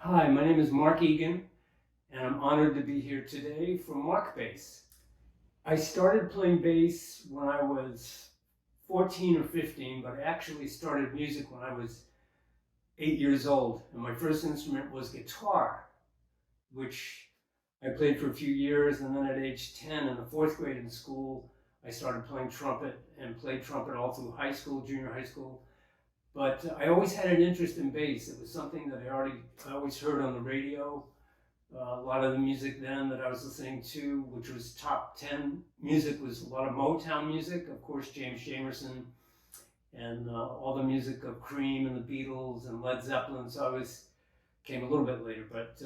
Hi, my name is Mark EGAN, and I'm honored to be here today for Mark Bass. I started playing bass when I was 14 or 15, but I actually started music when I was 8 years old, and my first instrument was guitar, which I played for a few years, and then at age 10 in the fourth grade in school, I started playing trumpet and played trumpet all through high school, junior high school. But I always had an interest in bass. It was something that I always heard on the radio. A lot of the music then that I was listening to, which was top 10 music, was a lot of Motown music. Of course, James Jamerson and all the music of Cream and the Beatles and Led Zeppelin. So came a little bit later, but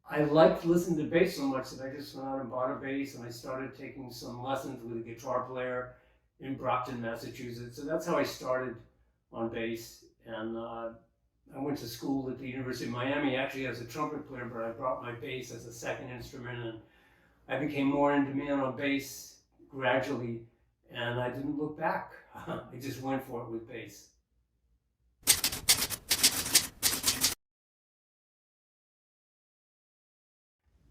I liked listening to bass so much that I just went out and bought a bass, and I started taking some lessons with a guitar player in Brockton, Massachusetts. So that's how I started on bass. And I went to school at the University of Miami actually as a trumpet player, but I brought my bass as a second instrument, and I became more in demand on bass gradually, and I didn't look back. I just went for it with bass.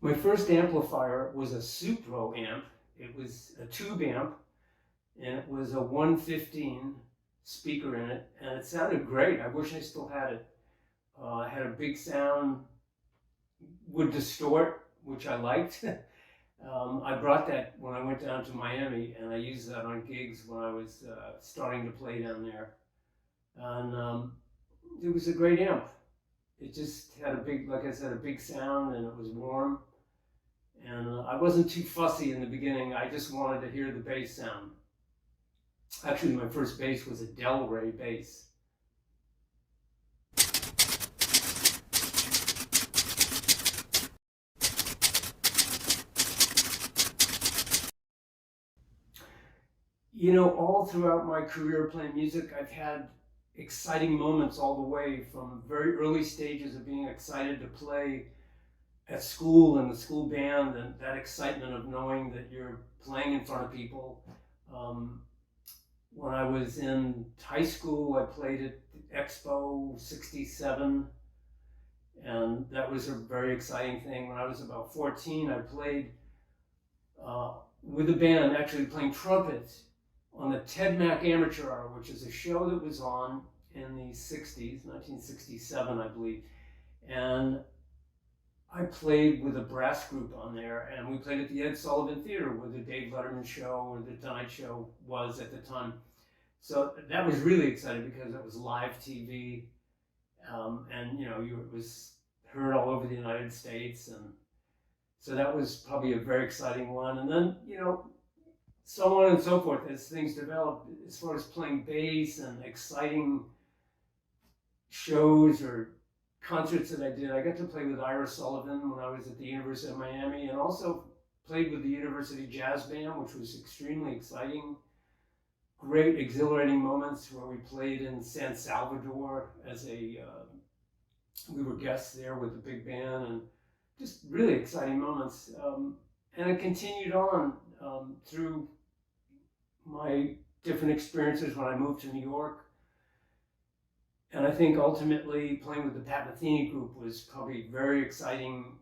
My first amplifier was a Supro amp. It was a tube amp, and it was a 115 speaker in it, and it sounded great. I wish I still had it. It had a big sound, would distort, which I liked. I brought that when I went down to Miami, and I used that on gigs when I was starting to play down there. And it was a great amp. It just had a big, like I said, a big sound, and it was warm. And I wasn't too fussy in the beginning. I just wanted to hear the bass sound. Actually, my first bass was a Delray bass. You know, all throughout my career playing music, I've had exciting moments all the way from very early stages of being excited to play at school and the school band, and that excitement of knowing that you're playing in front of people. Um, when I was in high school, I played at Expo 67, and that was a very exciting thing. When I was about 14, I played with a band, actually playing trumpet on the Ted Mack Amateur Hour, which is a show that was on in the 60s, 1967, I believe. And I played with a brass group on there, and we played at the Ed Sullivan Theater, where the Dave Letterman show or the Tonight Show was at the time. So that was really exciting because it was live TV, and you know, it was heard all over the United States, and so that was probably a very exciting one. And then, you know, so on and so forth as things developed as far as playing bass and exciting shows or concerts that I did. I got to play with Ira Sullivan when I was at the University of Miami, and also played with the University Jazz Band, which was extremely exciting. Great, exhilarating moments where we played in San Salvador as we were guests there with the big band, and just really exciting moments. And it continued on through my different experiences when I moved to New York. And I think ultimately playing with the Pat Metheny group was probably very exciting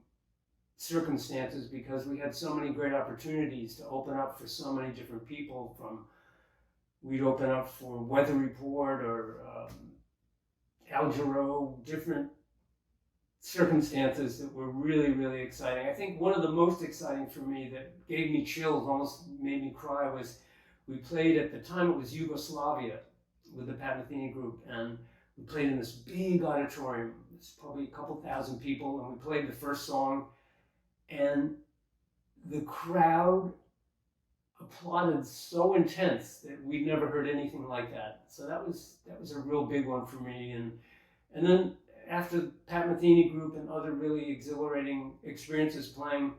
circumstances because we had so many great opportunities to open up for so many different people. We'd open up for Weather Report or Al Jarreau, different circumstances that were really, really exciting. I think one of the most exciting for me that gave me chills, almost made me cry, was we played at the time it was Yugoslavia with the Pat Metheny group, and we played in this big auditorium. It's probably a couple thousand people, and we played the first song, and the crowd applauded so intense that we'd never heard anything like that. So that was a real big one for me. And then after Pat Metheny group and other really exhilarating experiences playing,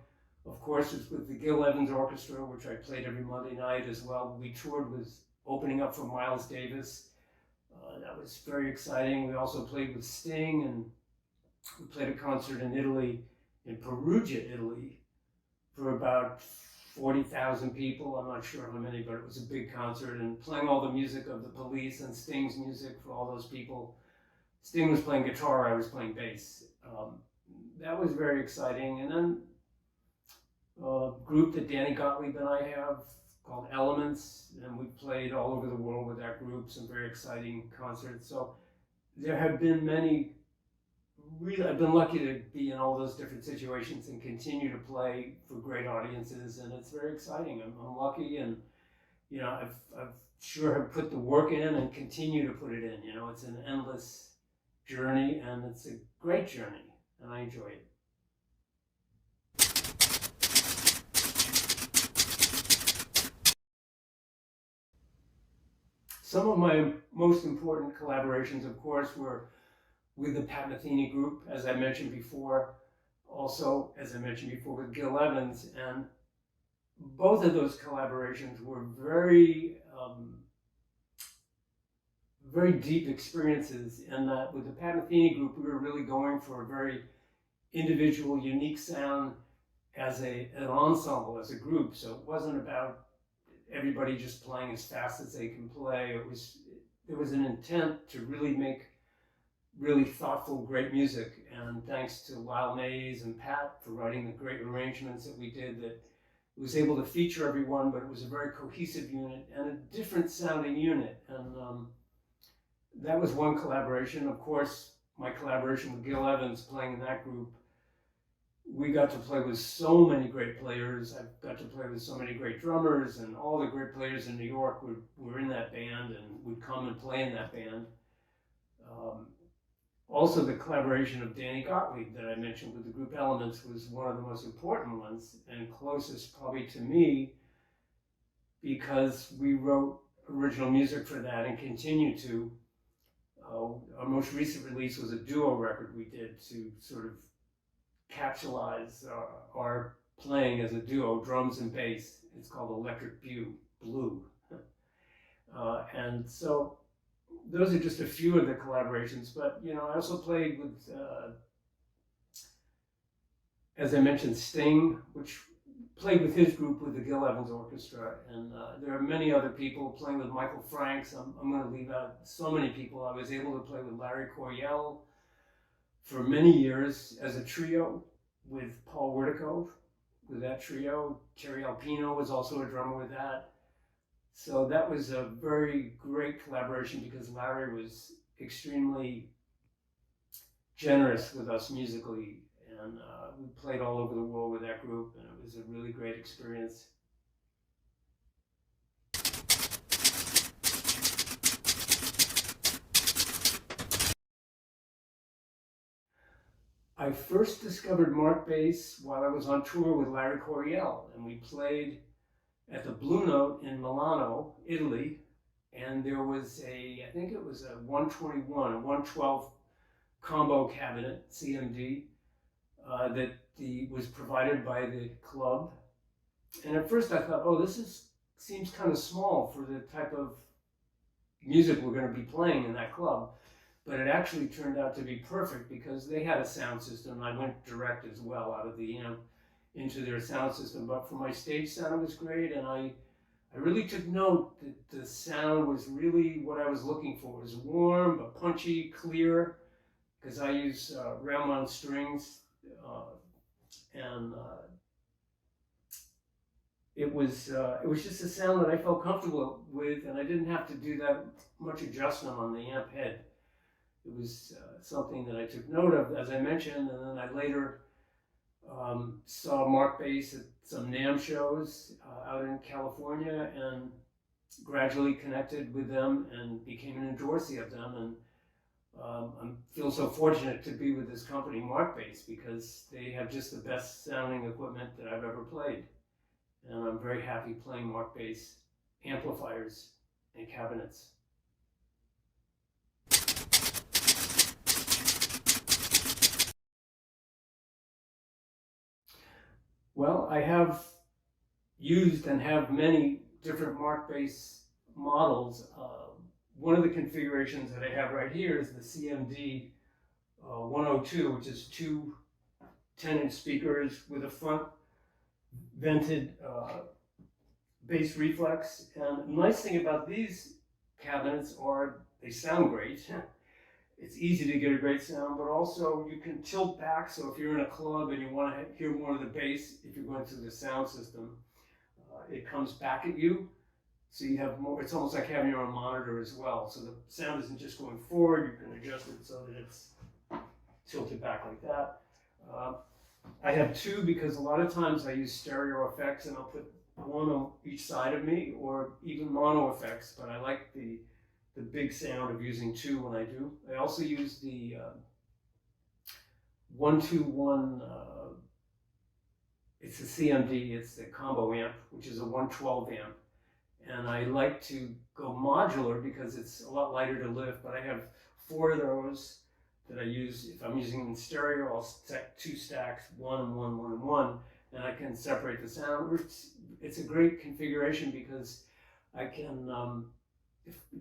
of course, it's with the Gil Evans Orchestra, which I played every Monday night as well. We toured with opening up for Miles Davis. That was very exciting. We also played with Sting, and we played a concert in Italy, in Perugia, Italy, for about 40,000 people. I'm not sure how many, but it was a big concert, and playing all the music of the Police and Sting's music for all those people. Sting was playing guitar, I was playing bass. That was very exciting. And then a group that Danny Gottlieb and I have called Elements, and we played all over the world with that group, some very exciting concerts. So there have been many, really, I've been lucky to be in all those different situations and continue to play for great audiences, and it's very exciting. I'm lucky, and I've sure have put the work in and continue to put it in. It's an endless journey, and it's a great journey, and I enjoy it. Some of my most important collaborations, of course, were with the Pat Metheny group, as I mentioned before, also, as I mentioned before, with Gil Evans, and both of those collaborations were very, very deep experiences, in that with the Pat Metheny group, we were really going for a very individual, unique sound as an ensemble, as a group. So it wasn't about everybody just playing as fast as they can play. There was an intent to really make really thoughtful, great music. And thanks to Lyle Mays and Pat for writing the great arrangements that we did, that it was able to feature everyone, but it was a very cohesive unit and a different sounding unit. And that was one collaboration. Of course, my collaboration with Gil Evans, playing in that group, we got to play with so many great players. I got to play with so many great drummers, and all the great players in New York were in that band and would come and play in that band. Also, the collaboration of Danny Gottlieb that I mentioned with the group Elements was one of the most important ones, and closest probably to me, because we wrote original music for that and continue to. Our most recent release was a duo record we did to sort of capsulize our playing as a duo, drums and bass. It's called Electric Blue. And so those are just a few of the collaborations, but I also played with, as I mentioned, Sting, which played with his group with the Gil Evans Orchestra, and there are many other people playing with Michael Franks. I'm going to leave out so many people. I was able to play with Larry Coryell for many years as a trio with Paul Wurtikow. With that trio, Terry Alpino was also a drummer with that. So that was a very great collaboration, because Larry was extremely generous with us musically, and we played all over the world with that group, and it was a really great experience. I first discovered Mark bass while I was on tour with Larry Coryell, and we played at the Blue Note in Milano, Italy, and there was I think it was a 121, a 112 combo cabinet, CMD, that was provided by the club. And at first I thought, oh, this seems kind of small for the type of music we're going to be playing in that club. But it actually turned out to be perfect, because they had a sound system. I went direct as well out of the amp into their sound system. But for my stage sound, it was great, and I really took note that the sound was really what I was looking for. It was warm, but punchy, clear, because I use round wound strings, and it was just a sound that I felt comfortable with, and I didn't have to do that much adjustment on the amp head. It was something that I took note of, as I mentioned, and then I later saw Mark bass at some NAMM shows out in California, and gradually connected with them and became an endorsee of them. And I feel so fortunate to be with this company, Mark Bass, because they have just the best sounding equipment that I've ever played. And I'm very happy playing Mark Bass amplifiers and cabinets. Well, I have used and have many different Mark Bass models. One of the configurations that I have right here is the CMD 102, which is two 10-inch speakers with a front vented bass reflex. And the nice thing about these cabinets are they sound great. it's easy to get a great sound, but also you can tilt back. So if you're in a club and you want to hear more of the bass, if you're going through the sound system, it comes back at you. So you have more, it's almost like having your own monitor as well. So the sound isn't just going forward, you can adjust it so that it's tilted back like that. I have two because a lot of times I use stereo effects and I'll put one on each side of me, or even mono effects, but I like the big sound of using two when I do. I also use the 121, it's a CMD, it's the combo amp, which is a 112 amp. And I like to go modular because it's a lot lighter to lift, but I have 4 of those that I use. If I'm using them in stereo, I'll set 2 stacks, 1 and 1, 1 and 1, and I can separate the sound. It's a great configuration because I can,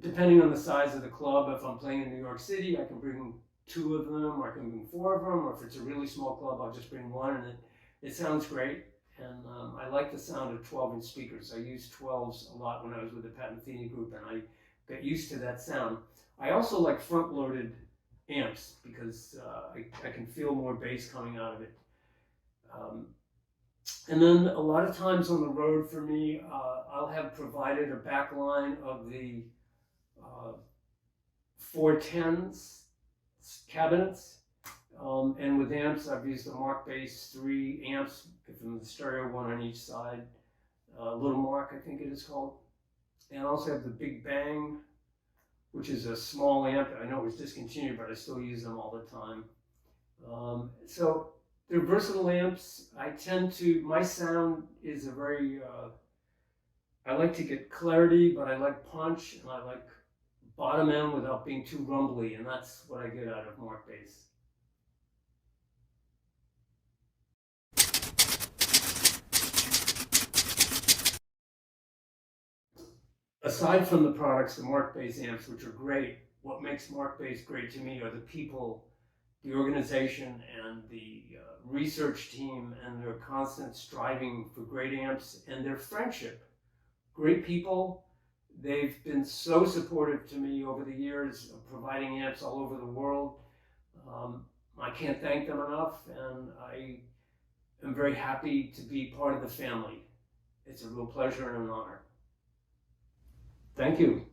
depending on the size of the club, if I'm playing in New York City, I can bring 2 of them, or I can bring 4 of them, or if it's a really small club, I'll just bring 1, and it sounds great. And I like the sound of 12-inch speakers. I used 12s a lot when I was with the Pat Metheny group, and I got used to that sound. I also like front-loaded amps because I can feel more bass coming out of it. And then a lot of times on the road for me, I'll have provided a back line of the 410s cabinets. And with amps, I've used the Mark Bass 3 amps, from the stereo, one on each side. Little Mark, I think it is called. And I also have the Big Bang, which is a small amp. I know it was discontinued, but I still use them all the time. So they're versatile amps. My sound is a very, I like to get clarity, but I like punch, and I like bottom end without being too rumbly, and that's what I get out of Mark Bass. Aside from the products, the Mark Bass amps, which are great, what makes Mark Bass great to me are the people, the organization, and the research team, and their constant striving for great amps, and their friendship. Great people. They've been so supportive to me over the years of providing amps all over the world. I can't thank them enough, and I am very happy to be part of the family. It's a real pleasure and an honor. Thank you.